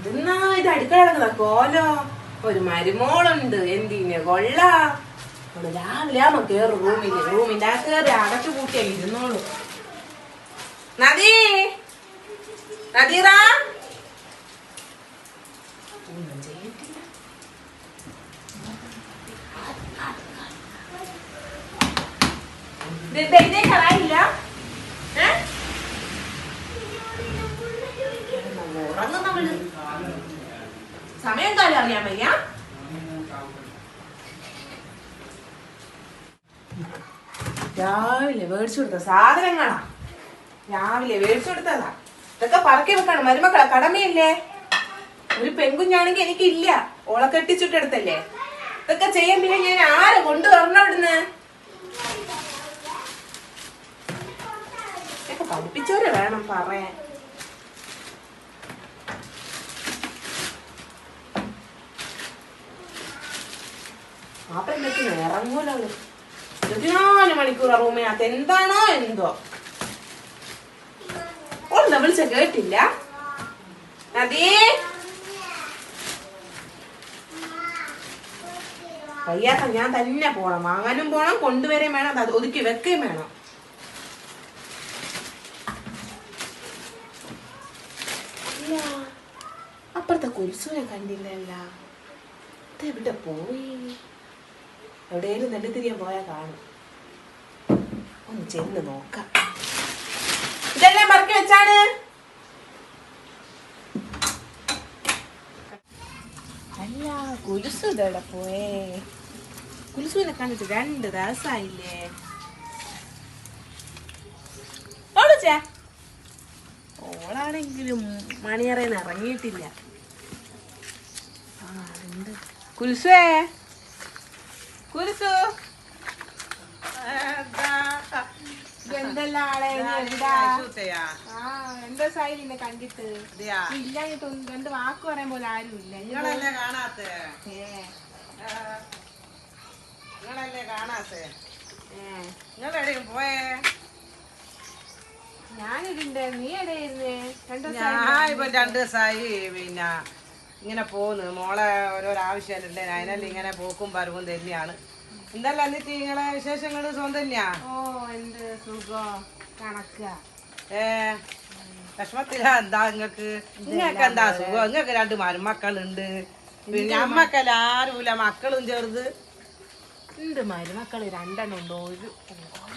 എന്നാ ഇത് അടുക്കള കിടക്കുന്ന കോലോ ഒരു മരുമോളുണ്ട് എന്തിന് കൊള്ള രാവിലെ ആവുമ്പോ കേറും റൂമിന്റെ ആ കേറി അടച്ചു കൂട്ടിയാ ഇരുന്നോളൂ. നദീ നദീറാ ഒന്നും ചെയ്യത്തില്ല. ഇതേക്കാറായില്ല. ഉറങ്ങുന്നവള് സമയം കാലം അറിയാൻ വയ്യ. രാവിലെ മേടിച്ചു കൊടുത്ത സാധനങ്ങളാ, രാവിലെ മേടിച്ചു കൊടുത്തതാ. ഇതൊക്കെ പറക്കി വെക്കണം, മരുമക്കളെ കടമയില്ലേ. ഒരു പെൺകുഞ്ഞാണെങ്കിൽ എനിക്കില്ല, ഓളെ കെട്ടിച്ചിട്ടെടുത്തല്ലേ. ഇതൊക്കെ ചെയ്യാൻ പിന്നെ ഞാൻ ആരെ കൊണ്ടുവരണം അവിടുന്ന്? ഇതൊക്കെ പഠിപ്പിച്ചവരെ വേണം പറയാൻ. മാപ്പിളക്ക് ഇറങ്ങൂലോ, 24 മണിക്കൂർ റൂമിനകത്ത്. എന്താണോ എന്തോ ഓളെന്താ വിളിച്ച കേട്ടില്ല. അതേ വയ്യാത്ത ഞാൻ തന്നെ പോണം, വാങ്ങാനും പോണം, കൊണ്ടുവരേം വേണം, അത് ഒതുക്കി വെക്കുകയും വേണം. ഇല്ല, അപ്പുറത്തെ കുരിശൂനെ കണ്ടില്ലല്ല. എവിടെ പോയി? എവിടെയും നെല്ലുതിരിയാൻ പോയാൽ കാണും. ഒന്ന് ചെന്ന് നോക്കാം. ഇതെല്ലാം പറക്കി വെച്ചാണ്. അല്ല, കുലുസു ഇതെവിടെ പോയേ? കുലുസുവിനെ കണ്ടിട്ട് 2 ദിവസമായില്ലേ? ഓടിച്ചേ ഓളാണെങ്കിലും മണിയറേന്ന് ഇറങ്ങിയിട്ടില്ല. കുലുസേ, കുലുസു എന്തെല്ലാം ആളെ എന്താ സൈലിനെ കണ്ടിട്ട് ഇല്ലാഞ്ഞിട്ട് 2 വാക്ക് പറയാൻ പോലെ ആരും ഇല്ല. ഞാനിടുണ്ട്, നീ എവിടെയായിരുന്നേ? 2 ദിവസമായി പിന്നെ ഇങ്ങനെ പോന്ന് മോളെ ഓരോരോ ആവശ്യമല്ലേ, അതിനല്ലേ ഇങ്ങനെ പോക്കും പരവും തന്നെയാണ്. എന്തല്ല എന്നിട്ട് നിങ്ങളെ വിശേഷങ്ങള് സ്വന്തം തന്നെയാ? ഓ എന്ത് സുഖം കണക്ക. വിഷമത്തിലാ? എന്താ നിങ്ങൾക്ക് എന്താ സുഖം? നിങ്ങൾക്ക് 2 മരുമക്കളുണ്ട്, പിന്നെ അമ്മക്കല്ല ആരുമില്ല, മക്കളും ചെറുത് ഉണ്ട്. മരുമക്കള് 2 ഉണ്ടോ? ഒരു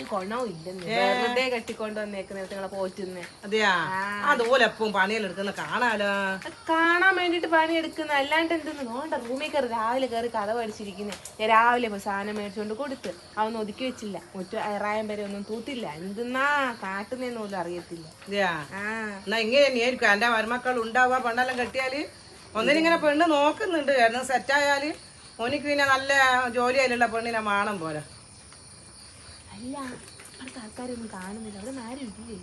ഗുണവും ഇല്ലെന്ന്. വെറുതെ കെട്ടിക്കൊണ്ട് വന്നേക്കുന്ന നിങ്ങളെ പോറ്റുന്നേ. അതെയാ? അതുപോലെ എപ്പം പണിയെടുക്കുന്ന കാണാലോ. കാണാൻ വേണ്ടിട്ട് പണിയെടുക്കുന്ന, അല്ലാണ്ട് എന്തെന്ന് നോണ്ട. റൂമിൽ കയറി രാവിലെ കയറി കഥ പഠിച്ചിരിക്കുന്നേ. ഞാൻ രാവിലെ സാധനം മേടിച്ചോണ്ട് കൊടുത്ത് അവന്ന് ഒതുക്കി വെച്ചില്ല, ഒറ്റ വരെ ഒന്നും തൂത്തില്ല. എന്തെന്നാ കാട്ടുന്നേന്ന് പോലും അറിയത്തില്ല. അതെയാ? എന്നാ ഇങ്ങനെ തന്നെയായിരിക്കും എന്റെ മരുമക്കൾ ഉണ്ടാവുക. പെണ്ണെല്ലാം കെട്ടിയാല് ഒന്നിനിങ്ങനെ പെണ്ണ് നോക്കുന്നുണ്ട്, കാരണം സെറ്റായാല് ഓനിക്ക് പിന്നെ നല്ല ജോലിയായിട്ടുള്ള പെണ്ണിനെ വേണം പോലെ. അല്ല, അവിടുത്തെ ആൾക്കാരൊന്നും കാണുന്നില്ല, അവിടെ ആരും ഇല്ലേ?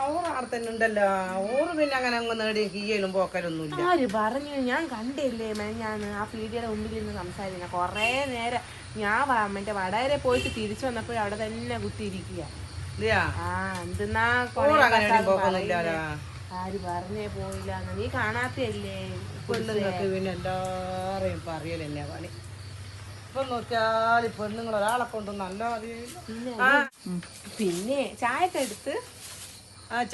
ഓറ് അവിടെ തന്നെ ഉണ്ടല്ലോ. ഓറ് പിന്നെ അങ്ങനെ അങ്ങ് നേടി കീയലും പോക്കലൊന്നും ഇല്ല. ആര് പറഞ്ഞു? ഞാൻ കണ്ടില്ലേ ഞാൻ ആ പീടിയുടെ മുമ്പിൽ നിന്ന് സംസാരിക്കുന്ന കൊറേ നേരം. ഞാൻ മറ്റേ വടകരെ പോയിട്ട് തിരിച്ചു വന്നപ്പോഴും അവിടെ തന്നെ കുത്തിയിരിക്കുക. എന്തെന്നാ ആര് പറഞ്ഞേ പോയില്ല? നീ കാണാത്തല്ലേ? പെണ്ണുങ്ങൾക്ക് പിന്നെ എല്ലാരെയും പറയലെന്നെയാ പണി. ഇപ്പൊ നോക്കിയാൽ പെണ്ണുങ്ങൾ ഒരാളെ കൊണ്ട് നല്ല പിന്നെ ചായക്കെ എടുത്ത്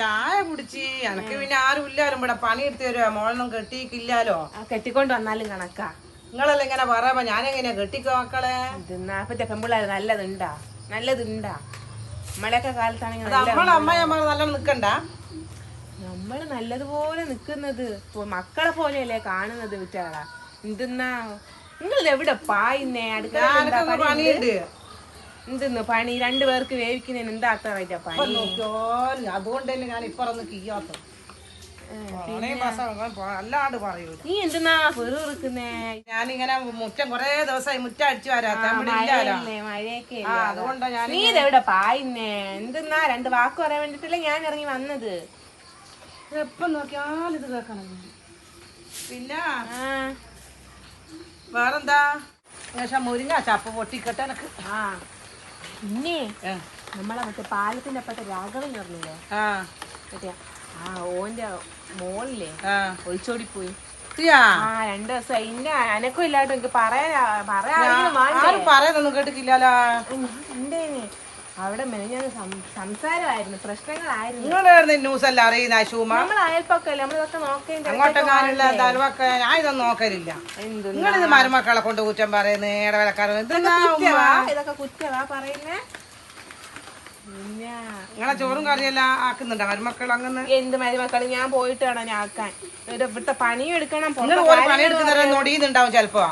ചായ കുടിച്ച് എനക്ക് പിന്നെ ആരും ഇല്ലാലും ഇവിടെ പണിയെടുത്ത് തരുവാ. മോളൊന്നും കെട്ടിക്കില്ലാലോ. കെട്ടിക്കൊണ്ട് വന്നാലും കണക്കാ. നിങ്ങളെല്ലാം ഇങ്ങനെ പറയാ ഞാനെങ്ങനെയാ കെട്ടിക്കോ മക്കളെ? ഇപ്പത്തെ പെമ്പിള്ളേർ നല്ലതുണ്ടാ? നമ്മളെയൊക്കെ കാലത്താണെങ്കിൽ നമ്മളെ അമ്മയമ്മ നല്ല നിക്കണ്ട. നമ്മള് നല്ലതുപോലെ നിക്കുന്നത് മക്കളെ പോലെയല്ലേ കാണുന്നത്. വിറ്റാളാ എന്തെന്നാ നിങ്ങൾ എവിടെ പായുന്നേ? പണിയുണ്ട്. എന്തെന്ന് പണി? 2 പേർക്ക് വേവിക്കുന്നതിന് എന്താ അത്ര പണി? അതുകൊണ്ട് തന്നെ ഞാൻ ഇപ്പറന്ന് കീയാത്ത അല്ലാണ്ട് പറയൂ. നീ എന്തെന്നാ പെറുക്കുന്നേ? ഞാനിങ്ങനെ മുറ്റം കൊറേ ദിവസമായി മുറ്റം അടിച്ചു വരാത്ത മഴയൊക്കെ. അതുകൊണ്ടാ ഞാൻ. നീ ഇതെവിടെ പായുന്നേ? എന്തെന്നാ 2 വാക്ക് പറയാൻ വേണ്ടിട്ടല്ലേ ഞാൻ ഇറങ്ങി വന്നത്. എപ്പം നോക്കിയാൽ ഇത് കേക്കണം. പിന്നെ വേറെന്താ? മുരിങ്ങ ചപ്പ് പൊട്ടിക്കട്ടെ എനക്ക്. പിന്നെ നമ്മളെ മറ്റേ പാലത്തിന്റെ അപ്പത്തെ രാഘവൻ പറഞ്ഞില്ലേ? ആ ഓന്റെ മോളില്ലേ ആ ഒളിച്ചോടി പോയി. തീയാ 2 ദിവസം ഇന്റെ അനക്കം ഇല്ലാട്ടോ എനിക്ക് ആരും പറയുന്നൊന്നും കേട്ടിട്ടില്ലല്ലോ. കണ്ടേനെ അവിടെ മെനഞ്ഞ സംസാരമായിരുന്നു, പ്രശ്നങ്ങളായിരുന്നു. നിങ്ങളായിരുന്നു ന്യൂസ് എല്ലാം അറിയുന്ന ശൂമ. നമ്മൾ അയൽപ്പൊക്കല്ലേ, നമ്മളിതൊക്കെ നോക്കേണ്ട. അങ്ങോട്ടെങ്ങാനുള്ള തലവൊക്കെ ഞാൻ ഇതൊന്നും നോക്കലില്ല. നിങ്ങളിത് മരുമക്കളെ കൊണ്ട് കുറ്റം പറയുന്നത് ഇടവേളക്കാരൻ ഇതൊക്കെ കുറ്റവാ പറയുന്നേ. പിന്നെ നിങ്ങളെ ചോറും കറിയെല്ലാം ആക്കുന്നുണ്ടോ മരുമക്കൾ? അങ്ങനെ എന്ത് മരുമക്കള്? ഞാൻ പോയിട്ട് വേണം ഞാൻ ആക്കാൻ. ഇവിടുത്തെ പണിയും എടുക്കണം. നിങ്ങൾ പണിയെടുക്കുന്നവരെ നൊടിയുന്നുണ്ടാവും ചിലപ്പോ.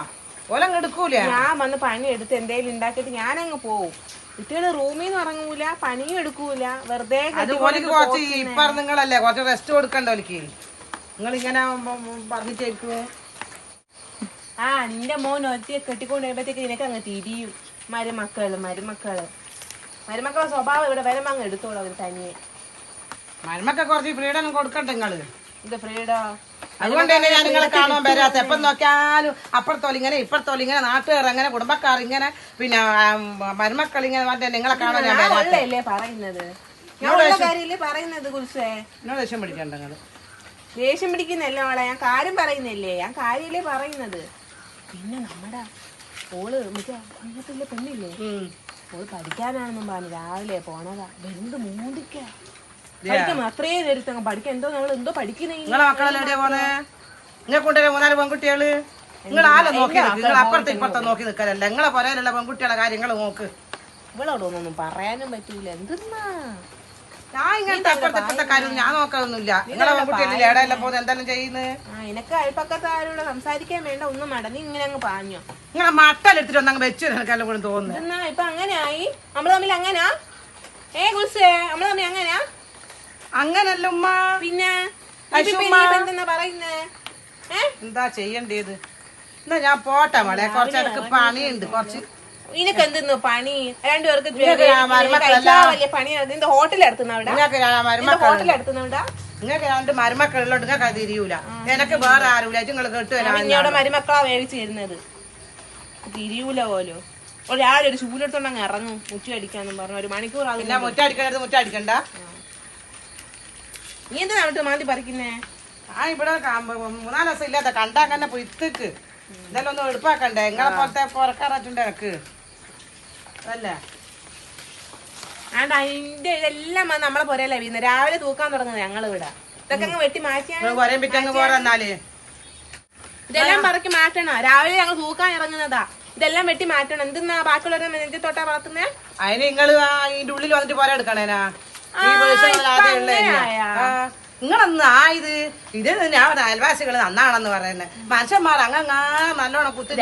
ഓലങ്ങ് എടുക്കൂല. ഞാൻ വന്ന് പണിയെടുത്ത് എന്തേലും ഉണ്ടാക്കിയിട്ട് ഞാനങ്ങ് പോവും. കുട്ടികള് റൂമിൽ നിന്ന് ഇറങ്ങൂല, പണിയും എടുക്കൂല, വെറുതെ. അതുപോലെ കുറച്ച് ഇപ്പൊ നിങ്ങളല്ലേ കുറച്ച് റെസ്റ്റ് കൊടുക്കണ്ട ഓലിക്ക്. നിങ്ങളിങ്ങനെ പറഞ്ഞിട്ടേക്കും. നിന്റെ മോൻ ഒറ്റയെ കെട്ടിക്കൊണ്ട് വരുമ്പോഴത്തേക്ക് നിനക്ക് അങ്ങ് തിരിയും. മരുമക്കളെ സ്വഭാവം ഇവിടെ വരുമ്പോ അങ്ങ് എടുത്തോളൂ അവര് തനിയെ. മരുമക്കൾ കുറച്ച് ഫ്രീഡം കൊടുക്കട്ടെ നിങ്ങള്. ഇത് ഫ്രീഡം. അതുകൊണ്ട് തന്നെ ഞാൻ നിങ്ങളെ കാണാൻ വരാത്ത. എപ്പം നോക്കിയാലും അപ്പുറത്തോലിങ്ങനെ ഇപ്പുറത്തോലിങ്ങനെ നാട്ടുകാർ അങ്ങനെ കുടുംബക്കാർ ഇങ്ങനെ പിന്നെ മരുമക്കൾ ഇങ്ങനെ പറഞ്ഞ നിങ്ങളെ കാണാൻ ഞാൻ വരാത്തല്ലേ പറയുന്നത്. കാര്യല്ലേ പറയുന്നത്. കുറിച്ചേ എന്നോട് ദേഷ്യം പിടിക്കണ്ട നിങ്ങള്. ദേഷ്യം പിടിക്കുന്നല്ല മോളെ, ഞാൻ കാര്യം പറയുന്നില്ലേ, ഞാൻ കാര്യല്ലേ പറയുന്നത്. പിന്നെ നമ്മുടെ ഓള് മറ്റേ പെണ്ണില്ലേ, ഓള് പഠിക്കാനാണെന്നും പറഞ്ഞു രാവിലെ പോണതാ. എന്ത് മൂന്നിക്ക പഠിക്കാൻ അത്രയും നേരത്തെ പഠിക്കാൻ. എന്തോ നമ്മൾ എന്തോ പഠിക്കുന്നേ. നിങ്ങളെ മക്കളെല്ലാം എവിടെയാ പോന്നെ? നിങ്ങൾ കൊണ്ടുവരെ 3-4 പെൺകുട്ടികള്. നിങ്ങൾ ആരെ നോക്കി നിങ്ങൾ അപ്പുറത്തെ ഇപ്പുറത്തെ നോക്കി നിൽക്കാനല്ല. നിങ്ങളെ പുരയിലുള്ള പെൺകുട്ടികളെ കാര്യങ്ങൾ നോക്ക്. ഇവളോടൊന്നും പറയാനും പറ്റൂല. എന്തെന്നാ ഞാൻ ഇങ്ങനത്തെ അപ്പുറത്തെ ഇപ്പുറത്തെ കാര്യം ഞാൻ നോക്കാനൊന്നുമില്ല. നിങ്ങളെ പെൺകുട്ടികളിൽ എവിടെയെല്ലാം പോകുന്നത് എന്തെല്ലാം ചെയ്യുന്നത്? എനിക്ക് അയൽപ്പക്കത്തെ ആരോട് സംസാരിക്കാൻ വേണ്ട, ഒന്നും മടങ്ങി ഇങ്ങനെ അങ്ങ് പാഞ്ഞോ. നിങ്ങളെ മട്ടലെടുത്തിട്ട് ഒന്നങ്ങ് വെച്ചു എനിക്കെല്ലാം കൂടെ തോന്നുന്നു. എന്നാ ഇപ്പൊ അങ്ങനെയായി നമ്മള് തമ്മിൽ അങ്ങനാ? ഗുൽസേ നമ്മള് തമ്മിൽ അങ്ങനാ? അങ്ങനല്ല ഉമ്മ. പിന്നെ എന്താ പറയുന്നേ? എന്താ ചെയ്യണ്ടേത്? എന്നാ ഞാൻ പോട്ടെ മോളെ, കുറച്ച് എനിക്ക് പണിയുണ്ട്. കുറച്ച് നിനക്ക് എന്തെന്നു പണി? 2 പേർക്ക് വലിയ പണിയാണ്. ഹോട്ടലെടുത്തുന്നവിടെ നിങ്ങൾക്ക് 2 മരുമക്കളുള്ളോണ്ട് നിങ്ങൾക്ക് അത് തിരിയൂല. എനിക്ക് വേറെ ആരുമില്ല. നിങ്ങൾ കേട്ടു മരുമക്കളാ വേവിച്ച് തരുന്നത്. തിരിയൂല പോലോ. ഒരാളെ ഒരു ചൂലെടുത്തോണ്ട് അങ്ങ് ഇറങ്ങും മുറ്റ അടിക്കാന്നും പറഞ്ഞു. 1 മണിക്കൂർ ആകും. മുറ്റ അടിക്കണ്ട. നീ എന്താ അവിടെ മാന്തി പറിക്കുന്നേ? ഇവിടെ 3-4 ദിവസം ഇല്ലാത്ത കണ്ടാ തന്നെ പൊയ്ത്തേക്ക് ഇതെല്ലാം ഒന്നും എടുപ്പാക്കണ്ടേ? നിങ്ങളെ പോലത്തെ പുറക്കാറാറ്റുണ്ട് എനിക്ക് അതല്ലേ. അതിന്റെ ഇതെല്ലാം നമ്മളെ പോരല്ലേ വീഴുന്ന. രാവിലെ തൂക്കാൻ തുടങ്ങുന്നത് ഞങ്ങൾ ഇവിടെ. ഇതൊക്കെ അങ്ങ് വെട്ടി മാറ്റിയാണ് പോരേം പിറ്റങ്ങ് പോരെന്നാല് ഇതെല്ലാം പറക്കി മാറ്റണം. രാവിലെ ഞങ്ങൾ തൂക്കാൻ ഇറങ്ങുന്നതാ. ഇതെല്ലാം വെട്ടി മാറ്റണം. എന്തെന്നാ ബാക്കിയുള്ളവരെ നെഞ്ചി തൊട്ടാ വളർത്തുന്നേ? അതിന് നിങ്ങള് ഇതിന്റെ ഉള്ളിൽ വന്നിട്ട് പോരാ എടുക്കണേനാ? നിങ്ങളൊന്ന് ഇത് ഞാൻ അയൽവാസികള് നന്നാണെന്ന് പറയുന്നത്. മനുഷ്യന്മാർ അങ്ങാ നല്ലോണം കുത്തി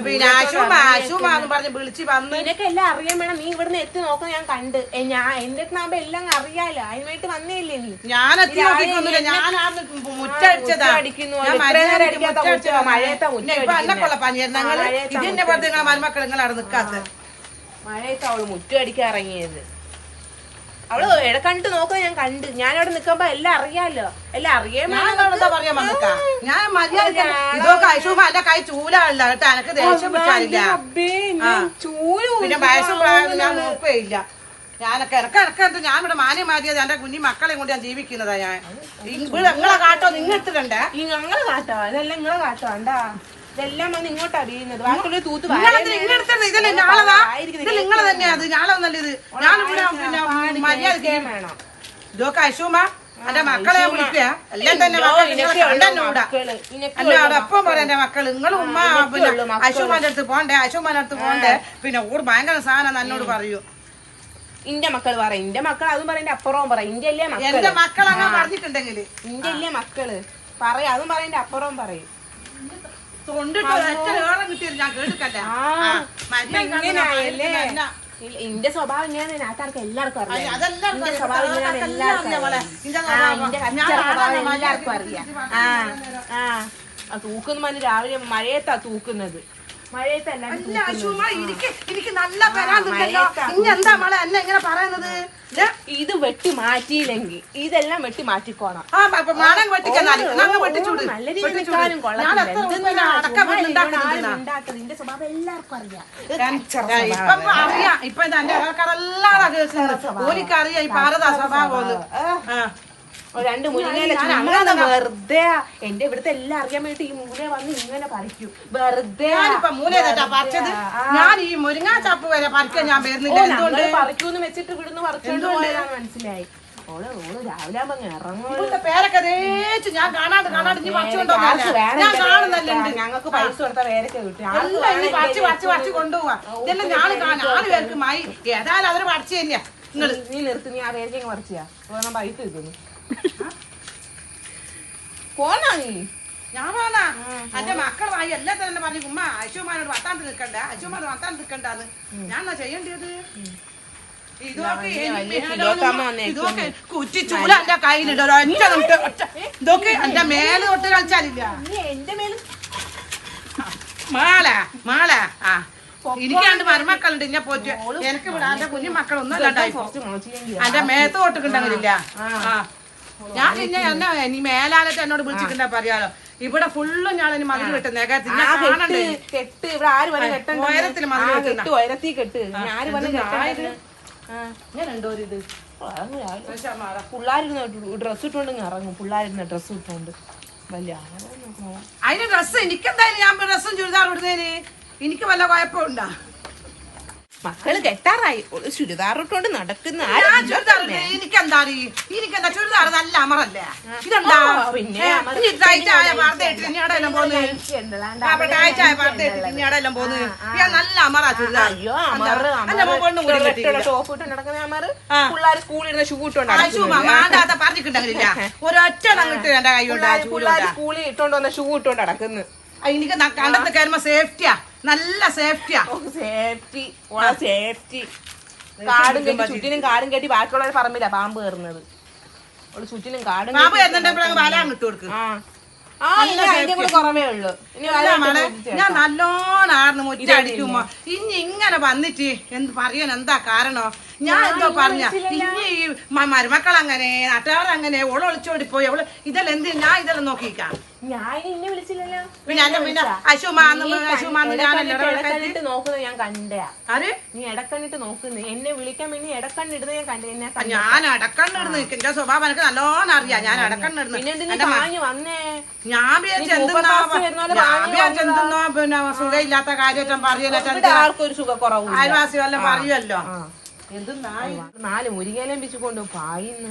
പിന്നെ ആശുമാന്ന് പറഞ്ഞ് വിളിച്ച് വന്ന്. നിനക്ക് എല്ലാം അറിയാൻ വേണം. നീ ഇവിടുന്ന് എത്തി നോക്കാൻ ഞാൻ കണ്ട്. ഞാൻ എന്റെ അടുത്താകുമ്പോ എല്ലാം അറിയാലോ. അതിനായിട്ട് വന്നേയില്ലേ നീ? ഞാൻ എത്തി നോക്കിക്കൊന്നുമില്ല. ഞാൻ മുറ്റടിച്ചതാ. എന്നെക്കൊള്ള പണിയായിരുന്നു. ഞങ്ങള് ഇതിന്റെ പുറത്ത് നിങ്ങളെ മരുമക്കൾ നിങ്ങൾ അവിടെ നിൽക്കാത്ത മഴയത്ത് അവള് മുറ്റം അടിക്കാൻ ഇറങ്ങിയത്. അവള് ഇടക്കണ്ടിട്ട് നോക്കുന്നത് ഞാൻ കണ്ട്. ഞാനവിടെ നിക്കുമ്പോ എല്ലാം അറിയാലോ. എല്ലാം അറിയാൻ പറയാൻ വന്നിക്കാ. ഞാൻ മര്യാദ ഇതൊക്കെ അയച്ചുമ്പോ എന്റെ കൈ ചൂലല്ല കേട്ടോ. എനക്ക് ദേഷ്യം പിടിച്ചാലില്ല. പിന്നെ വയസ്സും പ്രായം ഞാൻ നോക്കുകയില്ല. ഞാനൊക്കെ ഇടക്കിടക്ക് ഞാൻ ഇവിടെ മാന്യമാരിയത് എന്റെ കുഞ്ഞി മക്കളെയും കൊണ്ട് ഞാൻ ജീവിക്കുന്നതാ. ഞാൻ നിങ്ങളെ കാട്ടോ നിങ്ങൾ എടുത്തിട്ടുണ്ടേ. ഞങ്ങളെ കാട്ടോ ഇതെല്ലാം നിങ്ങളെ കാട്ടോ ഉണ്ടാ. ഇതെല്ലാം വന്ന് ഇങ്ങോട്ടാ വീഴുന്നത്. ബാക്കിയുള്ള തൂത്ത് നിങ്ങളെ തന്നെ അത് ഞാളൊന്നല്ല. ഇത് ഞാനിവിടെ പിന്നെ മര്യാദ വേണം. ഇതൊക്കെ അശുമ എന്റെ മക്കളെ വിളിക്കുക. എല്ലാം തന്നെ അല്ല അവിടെ അപ്പം പറയാം എന്റെ മക്കള്. നിങ്ങളും ഉമ്മ പിന്നെ അശുമാന്റെ അടുത്ത് പോണ്ടേ, അശുമാന്റെ അടുത്ത് പോണ്ടേ. പിന്നെ ഓട് ഭയങ്കര സാധനം എന്നോട് പറയൂ. ഇന്റെ മക്കള് പറയും. ഇന്റെ മക്കൾ അതും പറയും, അപ്പുറവും പറയും. ഇന്റെ അല്ലേ എന്റെ മക്കൾ അങ്ങനെ പറഞ്ഞിട്ടുണ്ടെങ്കിൽ ഇന്റെ അല്ലേ മക്കള് പറയും. അതും പറയും, അപ്പുറവും പറയും. ഇന്റെ സ്വഭാവം ഇങ്ങനെ നാട്ടുകാർക്ക് എല്ലാവർക്കും അറിയാം. ഇന്റെ സ്വഭാവം ഇങ്ങനെ എല്ലാവർക്കും അറിയാം. തൂക്കുന്ന മഞ്ഞ് രാവിലെ മഴയത്താ തൂക്കുന്നത്. എനിക്ക് നല്ല എന്താ മോളെ എന്നെ എങ്ങനെ പറയുന്നത്? ഇത് വെട്ടി മാറ്റിയില്ലെങ്കിൽ ഇതെല്ലാം വെട്ടി മാറ്റിക്കോണം. നല്ല രീതിയിൽ നിൽക്കാനും കൊള്ളാം. നിന്റെ സ്വഭാവം എല്ലാവർക്കും അറിയാം. ഇപ്പൊ എന്റെ ആൾക്കാരെല്ലാം ഓലിക്കറിയാം ഈ പാരതാ സ്വഭാവം. രണ്ട് മുരിങ്ങയില വെറുതെ എന്റെ ഇവിടുത്തെ എല്ലാം അറിയാൻ വേണ്ടി ഈ മൂല വന്ന് ഇങ്ങനെ പറിക്കും വെറുതെ. ഞാൻ ഈ മുരിങ്ങാ ചപ്പ് വരെ പറിക്കാൻ ഞാൻ വരുന്നില്ല. പറിക്കൂന്ന് വെച്ചിട്ട് ഇവിടുന്ന് പറിച്ചോണ്ട് പോയതാന്ന് മനസ്സിലായി. ഓള് രാവിലെ ആകുമ്പോ ഇറങ്ങും. പേരൊക്കെ തേച്ച് ഞാൻ കാണാണ്ട് ഞങ്ങൾക്ക് പൈസ കൊടുത്ത പേരൊക്കെ കിട്ടും. പറിച്ച് കൊണ്ടുപോവാ. ഇതെല്ലാം ഞാള് പേർക്ക് മായി ഏതായാലും അവര് പറിച്ചു തന്നെയാ. നീ നിർത്തി, നീ ആ പേരൊക്കെ പറിച്ചാ പൈസ കിട്ടുന്നു. പോന്നാ നീ? ഞാൻ പോന്നാ എന്റെ മക്കളുമായി എല്ലാം തന്നെ പറഞ്ഞു ഉമ്മ അശുമാനോട് വത്താണ്ട് നിൽക്കണ്ട, അശുമാനോട് വത്താണ്ട് നിൽക്കണ്ടാന്ന്. ഞാൻ എന്നാ ചെയ്യേണ്ടത്? ഇതൊക്കെ കുറ്റിച്ചൂല എന്റെ കയ്യിലിട്ട് ഇതൊക്കെ എന്റെ മേല് തൊട്ട് കളിച്ചാലില്ല. മാളെ എനിക്കാണ്ട് മരുമക്കളുണ്ട് ഇന്നെ പോറ്റ്. എനിക്ക് ഇവിടെ എന്റെ കുഞ്ഞു മക്കളൊന്നും അല്ലാണ്ടായി എന്റെ മേത്ത് തൊട്ടിട്ടുണ്ടെങ്കിലില്ല. ഞാൻ പിന്നെ എന്നെ നീ മേലാലത്ത് എന്നോട് വിളിച്ചിട്ടുണ്ടാ പറയാലോ. ഇവിടെ ഫുള്ളും ഞാൻ മതിൽ കെട്ടുന്ന കെട്ട് ഇവിടെ ആര് വന്ന് കെട്ട ഉയരത്തിൽ മതിൽ കെട്ടും. ഉയരത്തി കെട്ട് ആര് വന്ന് കെട്ടായത്? ഞാനുണ്ടോ ഇത് പിള്ളേരിരുന്ന ഡ്രസ് ഇട്ടോണ്ട് ഇറങ്ങും. പിള്ളേരിരുന്ന ഡ്രസ് ഇട്ടോണ്ട് വലിയ അതിന് ഡ്രസ്സ് എനിക്കെന്തായാലും ഞാൻ ഡ്രസ്സും ചുരിദാർ ഇടുന്നതിന് എനിക്ക് വല്ല കുഴപ്പമുണ്ടാ? മക്കള് കെട്ടാറായി ചുരിദാർ ഇട്ടോണ്ട് നടക്കുന്ന എനിക്കെന്താ ചുരിദാർ നല്ല അമറല്ലേ? ഇതെന്താ പിന്നെ നല്ല അമറാ ചുരിദാർ. ടോപ്പ് ഇട്ട് നടക്കുന്ന അമറ് പിള്ളേർ സ്കൂളിൽ ഇരുന്ന ഷൂ ഇട്ടോണ്ട് പറഞ്ഞിട്ടുണ്ടെങ്കിലില്ല ഒരൊറ്റ എന്റെ കൈ പിള്ളേർ സ്കൂളിൽ ഇട്ടോണ്ട് വന്ന ഷൂ ഇട്ടോണ്ട് നടക്കുന്നു. എനിക്ക് കണ്ടത്ത് കയറുമ്പോ സേഫ്റ്റിയാ, നല്ല സേഫ്റ്റിയാ. സേഫ്റ്റി കാടും കെട്ടി ചുറ്റിനും കാടും കെട്ടി ബാക്കിയുള്ളവർ പറമ്പില്ല പാമ്പ് കയറുന്നത്. ചുറ്റിനും കാടും കുറവേ ഉള്ളു. ഞാൻ നല്ലോണായിരുന്നു മുറ്റടിക്കുമ്പോ ഇനി ഇങ്ങനെ വന്നിട്ട് എന്ത് പറയാൻ എന്താ കാരണോ? ഞാൻ എന്തോ പറഞ്ഞ ഇനി ഈ മരുമക്കൾ അങ്ങനെ നാട്ടുകാർ അങ്ങനെ ഓള് ഒളിച്ചോടി പോയി അവള് ഇതെല്ലാം എന്ത് ഞാൻ ഇതെല്ലാം നോക്കിക്കാം. ഞാൻ ഇന്നെ വിളിച്ചില്ലല്ലോ. പിന്നെ അശുമാന്ന് നോക്കുന്നത് ഞാൻ കണ്ടേ. ആര് നീ ഇടക്കണ്ണിട്ട് നോക്കുന്നു എന്നെ വിളിക്കാൻ വേണ്ടി ഇടക്കണ്ണിടുന്ന ഞാൻ കണ്ടേ. ഞാൻ ഇടക്കണ്ണിടുന്നു. എന്റെ സ്വഭാവം എനിക്ക് നല്ലോണം അറിയാം. ഞാൻ ഇടക്കണ്ണിടുന്നു. വന്നേ ഞാൻ വിചാരിച്ചെന്തെന്നോ പിന്നെ സുഖമില്ലാത്ത കാര്യം പറയല്ലോ. ആർക്കൊരു സുഖക്കുറവ് അയൽവാസി വല്ല പറയുമല്ലോ. 4 മുരിങ്ങയിലും പിച്ചുകൊണ്ട് പായിന്ന്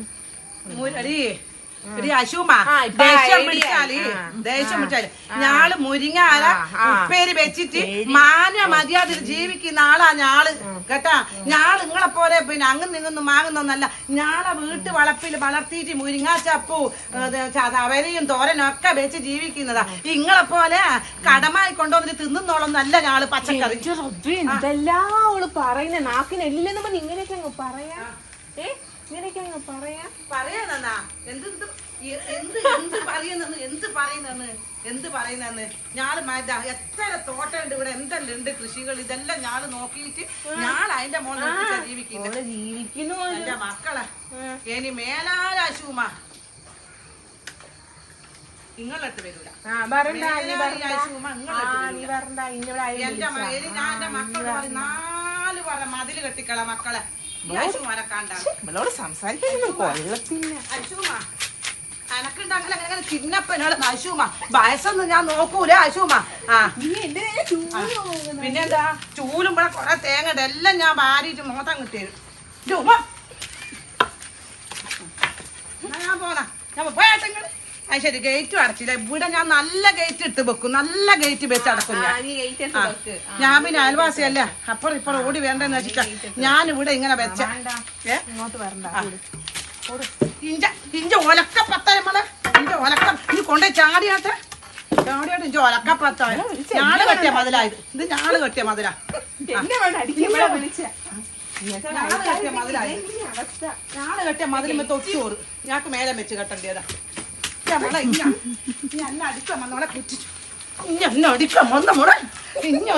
ദേഷ്യം പിടിച്ചാല് ഞാള് മുരിങ്ങാല ഉപ്പേരി വെച്ചിട്ട് മര്യാദ ജീവിക്കുന്ന ആളാ ഞാള് കേട്ടാ. ഞാള് നിങ്ങളെ പോലെ പിന്നെ അങ്ങും ഇങ്ങൊന്നും വാങ്ങുന്നൊന്നല്ല. ഞാളെ വീട്ടു വളപ്പിൽ വളർത്തിയിട്ട് മുരിങ്ങാ ചപ്പു അവരെയും തോരനും ഒക്കെ വെച്ച് ജീവിക്കുന്നതാ. ഇങ്ങളെ പോലെ കടമായി കൊണ്ടുവന്നിട്ട് തിന്നുന്നോളൊന്നല്ല ഞാള് പച്ചക്കറി. എന്തെല്ലാം അവള് പറയുന്ന നാക്കിന് എല്ലാം നമ്മൾ ഇങ്ങനെയൊക്കെ അങ്ങ് പറയാ. ഇങ്ങനെയൊക്കെ അങ്ങ് പറയാന്നാ എന്ത് പറയുന്നെന്ന് ഞാള് എത്ര തോട്ടമുണ്ട് ഇവിടെ, എന്തെല്ലാം ഉണ്ട് കൃഷികൾ, ഇതെല്ലാം ഞാള് നോക്കിയിട്ട് ഞാൻ അതിന്റെ മോളിൽ ജീവിക്കുന്നു. എന്റെ മക്കളെ ഇനി മേലാശുമ നിങ്ങളടുത്ത് വരൂല. എന്റെ മക്കളോട് 4 പറ മതില് കെട്ടിക്കള മക്കളെ. സംസാരിക്കാൻ എനക്കുണ്ടെങ്കിൽ ചിന്നപ്പനോട് അശുമ വയസ്സൊന്നും ഞാൻ നോക്കൂല അശുമ. പിന്നെന്താ ചൂലും ഇവിടെ കൊറേ തേങ്ങ എല്ലാം ഞാൻ ഭാര്യയിട്ട് മോത്തം കിട്ടിയത്. ഞാൻ പോന്നാ ഞാൻ പോയാട്ടെങ്കിൽ അത് ശരി. ഗേറ്റും അടച്ചില്ല. ഇവിടെ ഞാൻ നല്ല ഗേറ്റ് ഇട്ട് വെക്കും, നല്ല ഗേറ്റ് വെച്ച് അടക്കും ഞാൻ. പിന്നെ അയൽവാസിയല്ലേ അപ്പുറം ഇപ്പുറം ഓടി വേണ്ടെന്ന് വെച്ചിട്ടാ ഞാൻ ഇവിടെ ഇങ്ങനെ വെച്ച. ഇഞ്ച ഒലക്കപ്പത്തമ്മള് ഇഞ്ച ഒലക്ക ഇനി കൊണ്ടേ ചാടിയാട്ടെ ഇഞ്ച ഒലക്കപ്പത്തായ ഞാള് കെട്ടിയ മതിലായത്. ഇത് ഞാള് കെട്ടിയ മതിലാ. ഞാള് കെട്ടിയ മതിലുമ്പോ തൊട്ടോറ് ഞങ്ങക്ക് മേലെ വെച്ച് കെട്ടേണ്ടതാ. എന്നെ അടിക്കാൻ വന്നോളെ കുറ്റിച്ചു. എന്നെ അടിക്കാൻ വന്ന മോളെ ഇഞ്ഞ